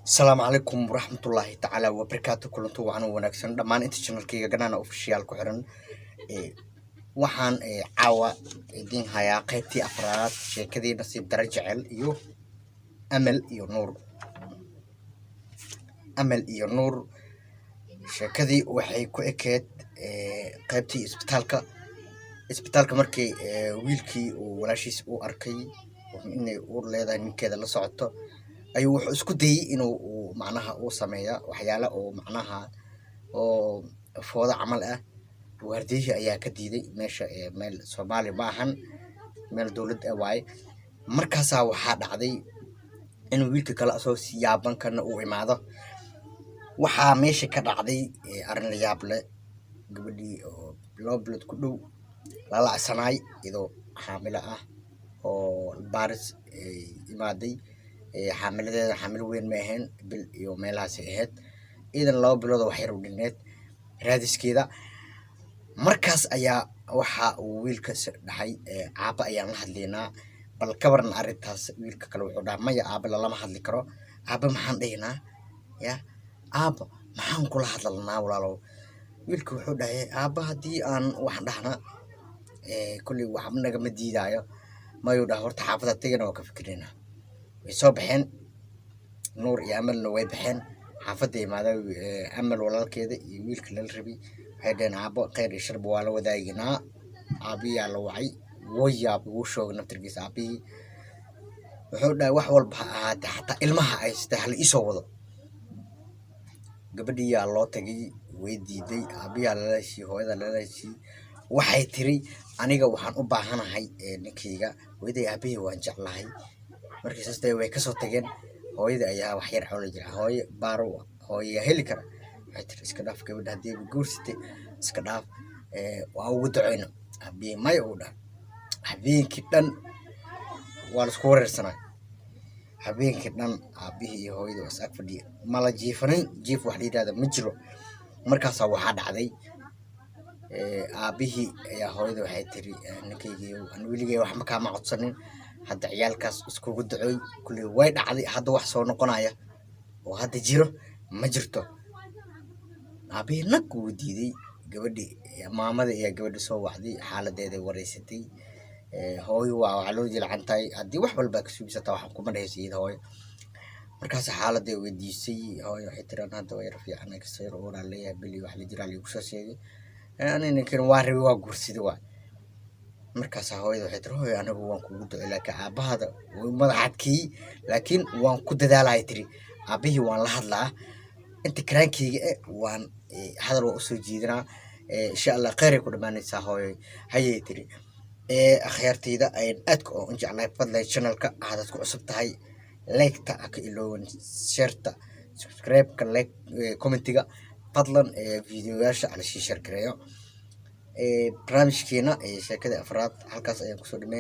السلام عليكم ورحمة الله تعالى وبركاته. كلنتو وعنا ونكسن دمان انت channelkayga ganana official ku xiran waxaan caawa idin hayaa qaybtii afraad sheekadii nasiib dara jecel iyo amal iyo nuur sheekadii waxay ku ekeed qaybtii isbitaalka markii wiilkii uu walaashiis u arkay inay uur leedahay ninkeeda la socoto ayuu wuxuu isku dayay inuu macnaha uu sameeyo waxyaalo oo macnaha oo fooda camal ah waardiyay ayaa ka diiday meesha meel Soomaali baahan meel dawlad ah waay markaas waxa dhacday in wiilka kale asoo siyaaban kana uu imaado waxa meesha ka dhacday arin la yaab leh gabadhii oo loo bilad ku dhow la lacsanay idoo xaamilo ah oo baaris imaaday حاملة حامل وين ماهن يوم مالها سيهات إذا الله بلوده وحير ودينات رادس كذا مركز أيا وحى ويلكس حي عابا أيا نحد لينا بالكبر نعرضها ويلك كلو حدا ما يا عابا الله ما حد لكره عابا ما حد لينا يا عابا ما حن كل حد لنا ولا لو ويلك حدا عابا هدي أن واحد إحنا كل واحد منا جمد دايا ما يوده ورت حافظة تيجي وكفكرنا صبحين نور يعمل ويبحين حافظي ماذا عمل ولا كذا يويل كل الربي هيدين عبا غير يشرب ولا ودايقنا عبي على وعي ويا بوشو نفترقيس عبي وحودا وحول بها حتى المها يستاهل يسوض قبل يا الله تجي ويدي دي عبي على شيء هو هذا لا شيء waxay tiri aniga waxaan u baahanahay ninkeyga wayday aabay waan jeclahay markii saastay way ka soo tageen hooyada ayaa wax yar xoolo jira hooyo baaro hooyo heli kara waxay tiri iska dhaaf gabadha hadii guursatay iska dhaaf waa ugu duceyno aabay may u dhan habeenkii dhan waa la isku wareersanay habeenkii dhan aabihii iyo hooyada was ag fadhiya mala jiifanin jiif wax liidada ma jiro markaas waxa dhacday aabihii ayaa hooyada waxay tiri ninkeyga aan wiligay wax ma ka ma codsanin hadda ciyaalkaas isku ducooy kulli way dhacday hadda wax soo noqonaya oo hadda jiro ma jirto aabihii nag uu diiday gabadhii maamada iyo gabadhii soo waxday xaaladeeda wareysatay hooyo waa loo jilcantay hadii wax walba ka suubsata wax ku madheysay hooyo markaas xaaladeeda weydiisay hooyo waxay tiraan hadda way rafiican ka soo oran leeyahay bili wax la jira lagu soo sheegay أنا نكين واري وقرصي دوا مركز هواي ده حتروه أنا هو كود لكن أبى هذا وما حكي لكن وان كود ده لا يتري أبيه وان لحد لا أنت كرانكي وان هذا هو أسود جدنا إن شاء الله خير يكون ما ننسى هواي هاي يتري أخيرتي ده أين أتكو إن شاء الله يفضل الشانل هذا تكون عصبت هاي لايك تاعك إلو شيرتا سبسكرايب كلايك كومنتيجا فضلا فيديوهاش على شي شركريو برنامجكينا شركة أفراد halkaas ayaan kusoo dhameeyay